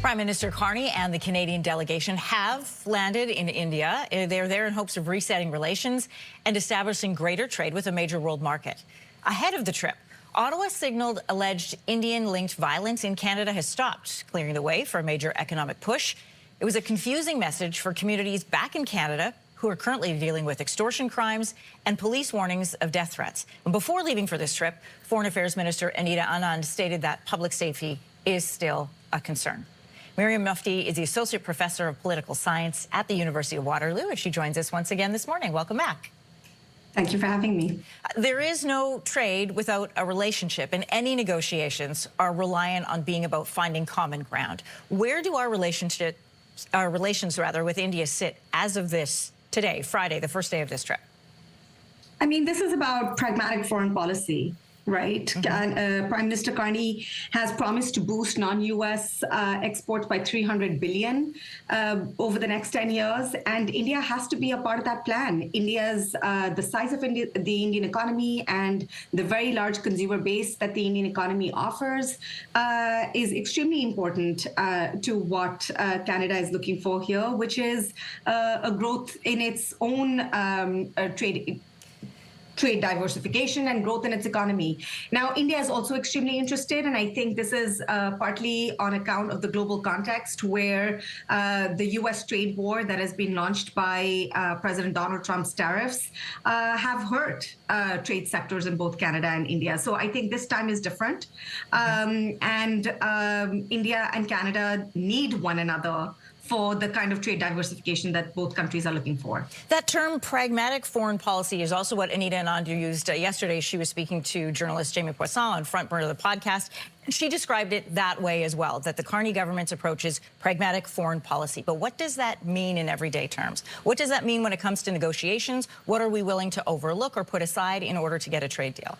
Prime Minister Carney and the Canadian delegation have landed in India. They're there in hopes of resetting relations and establishing greater trade with a major world market. Ahead of the trip, Ottawa signaled alleged Indian-linked violence in Canada has stopped, clearing the way for a major economic push. It was a confusing message for communities back in Canada who are currently dealing with extortion crimes and police warnings of death threats. And before leaving for this trip, Foreign Affairs Minister Anita Anand stated that public safety is still a concern. Mariam Mufti is the Associate Professor of Political Science at the University of Waterloo, and she joins us once again this morning. Welcome back. Thank you for having me. There is no trade without a relationship, and any negotiations are reliant on being about finding common ground. Where do our relations with India sit as of this today, Friday, the first day of this trip? I mean, this is about pragmatic foreign policy, right? Mm-hmm. Prime Minister Carney has promised to boost non-U.S. exports by $300 billion over the next 10 years, and India has to be a part of that plan. The size of the Indian economy and the very large consumer base that the Indian economy offers is extremely important to what Canada is looking for here, which is a growth in its own trade diversification and growth in its economy. Now, India is also extremely interested, and I think this is partly on account of the global context where the U.S. trade war that has been launched by President Donald Trump's tariffs have hurt trade sectors in both Canada and India. So I think this time is different. India and Canada need one another for the kind of trade diversification that both countries are looking for. That term, pragmatic foreign policy, is also what Anita Anand used yesterday. She was speaking to journalist Jamie Poisson on Front Burner of the podcast. She described it that way as well, that the Carney government's approach is pragmatic foreign policy. But what does that mean in everyday terms? What does that mean when it comes to negotiations? What are we willing to overlook or put aside in order to get a trade deal?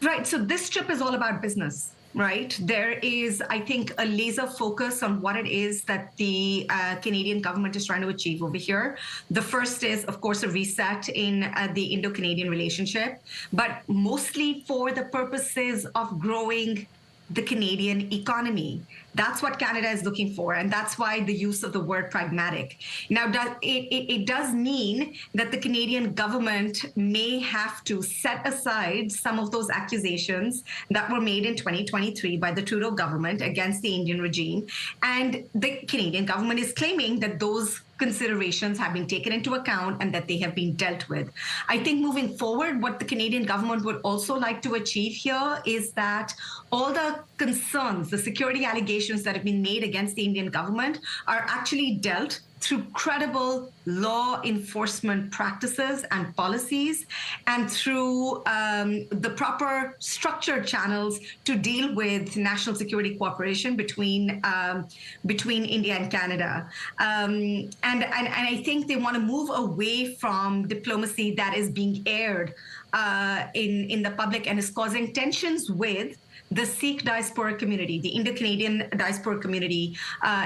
Right, so this trip is all about business. Right. There is, I think, a laser focus on what it is that the Canadian government is trying to achieve over here. The first is, of course, a reset in the Indo-Canadian relationship, but mostly for the purposes of growing the Canadian economy. That's what Canada is looking for, and that's why the use of the word pragmatic. Now, it does mean that the Canadian government may have to set aside some of those accusations that were made in 2023 by the Trudeau government against the Indian regime, and the Canadian government is claiming that those considerations have been taken into account and that they have been dealt with. I think moving forward, what the Canadian government would also like to achieve here is that all the concerns, the security allegations that have been made against the Indian government are actually dealt through credible law enforcement practices and policies, and through the proper structured channels to deal with national security cooperation between India and Canada. And I think they want to move away from diplomacy that is being aired in the public and is causing tensions with the Sikh diaspora community, the Indo-Canadian diaspora community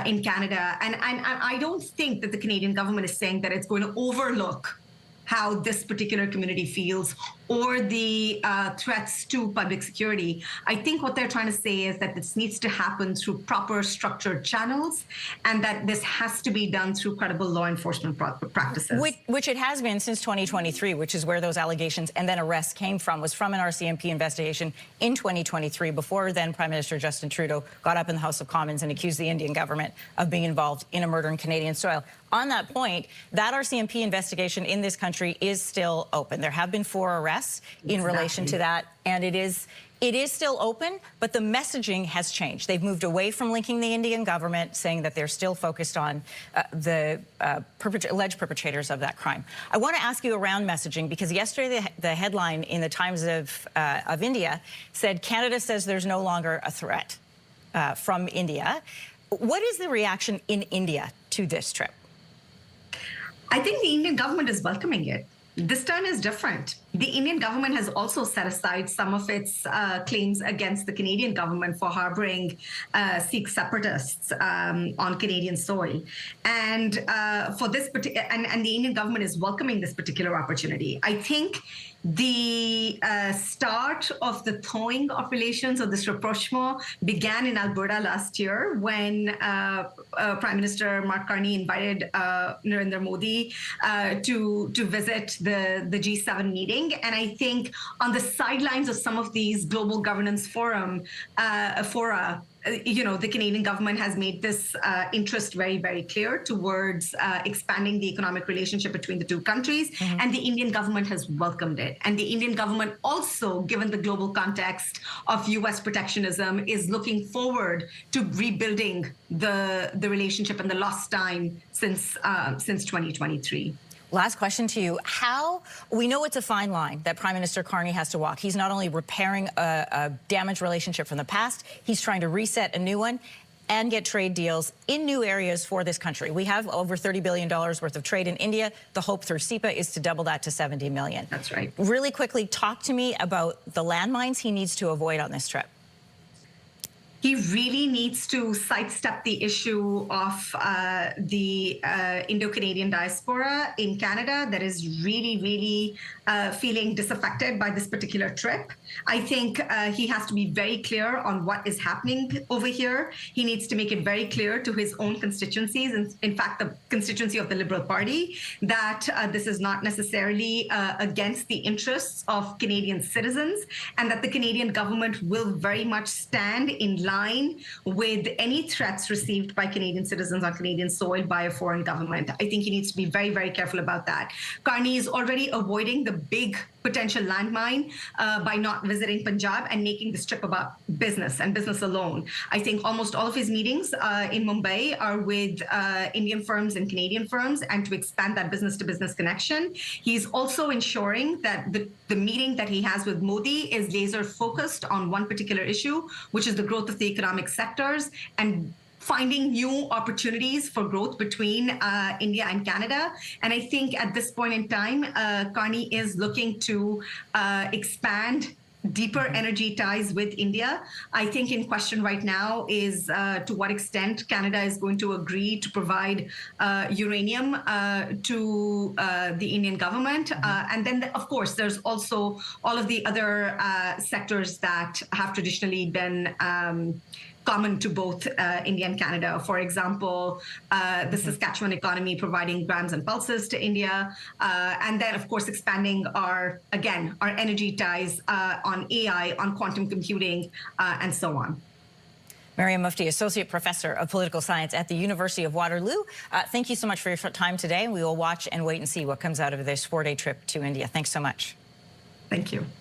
in Canada. And I don't think that the Canadian government is saying that it's going to overlook how this particular community feels or the threats to public security. I think what they're trying to say is that this needs to happen through proper structured channels, and that this has to be done through credible law enforcement practices. Which it has been since 2023, which is where those allegations and then arrests came from, was from an RCMP investigation in 2023, before then Prime Minister Justin Trudeau got up in the House of Commons and accused the Indian government of being involved in a murder in Canadian soil. On that point, that RCMP investigation in this country is still open. There have been 4 arrests in relation to that, and it is still open, but the messaging has changed. They've moved away from linking the Indian government, saying that they're still focused on the alleged perpetrators of that crime. I want to ask you around messaging, because yesterday the headline in the Times of India said Canada says there's no longer a threat from India. What is the reaction in India to this trip? I think the Indian government is welcoming it. This time is different. the Indian government has also set aside some of its claims against the Canadian government for harboring Sikh separatists on Canadian soil. And for this and the Indian government is welcoming this particular opportunity. I think the start of the thawing of relations, or this rapprochement, began in Alberta last year when Prime Minister Mark Carney invited Narendra Modi to visit the G7 meeting. And I think on the sidelines of some of these global governance fora, the Canadian government has made this interest very, very clear towards expanding the economic relationship between the two countries, and the Indian government has welcomed it. And the Indian government also, given the global context of U.S. protectionism, is looking forward to rebuilding the relationship and the lost time since 2023. Last question to you. How, we know it's a fine line that Prime Minister Carney has to walk. He's not only repairing a damaged relationship from the past, he's trying to reset a new one and get trade deals in new areas for this country. We have over $30 billion worth of trade in India. The hope through CEPA is to double that to $70 million. That's right. Really quickly, talk to me about the landmines he needs to avoid on this trip. He really needs to sidestep the issue of the Indo-Canadian diaspora in Canada that is really, really feeling disaffected by this particular trip. I think he has to be very clear on what is happening over here. He needs to make it very clear to his own constituencies, and in fact, the constituency of the Liberal Party, that this is not necessarily against the interests of Canadian citizens, and that the Canadian government will very much stand in line with any threats received by Canadian citizens on Canadian soil by a foreign government. I think he needs to be very, very careful about that. Carney is already avoiding the big potential landmine by not visiting Punjab and making this trip about business and business alone. I think almost all of his meetings in Mumbai are with Indian firms and Canadian firms, and to expand that business-to-business connection. He's also ensuring that the meeting that he has with Modi is laser focused on one particular issue, which is the growth of the economic sectors and finding new opportunities for growth between India and Canada. And I think at this point in time, Carney is looking to expand deeper energy ties with India. I think in question right now is to what extent Canada is going to agree to provide uranium to the Indian government. And then, of course, there's also all of the other sectors that have traditionally been common to both India and Canada. For example, the Saskatchewan economy providing grams and pulses to India. And then, of course, expanding our energy ties on AI, on quantum computing, and so on. Mariam Mufti, Associate Professor of Political Science at the University of Waterloo. Thank you so much for your time today. We will watch and wait and see what comes out of this 4-day trip to India. Thanks so much. Thank you.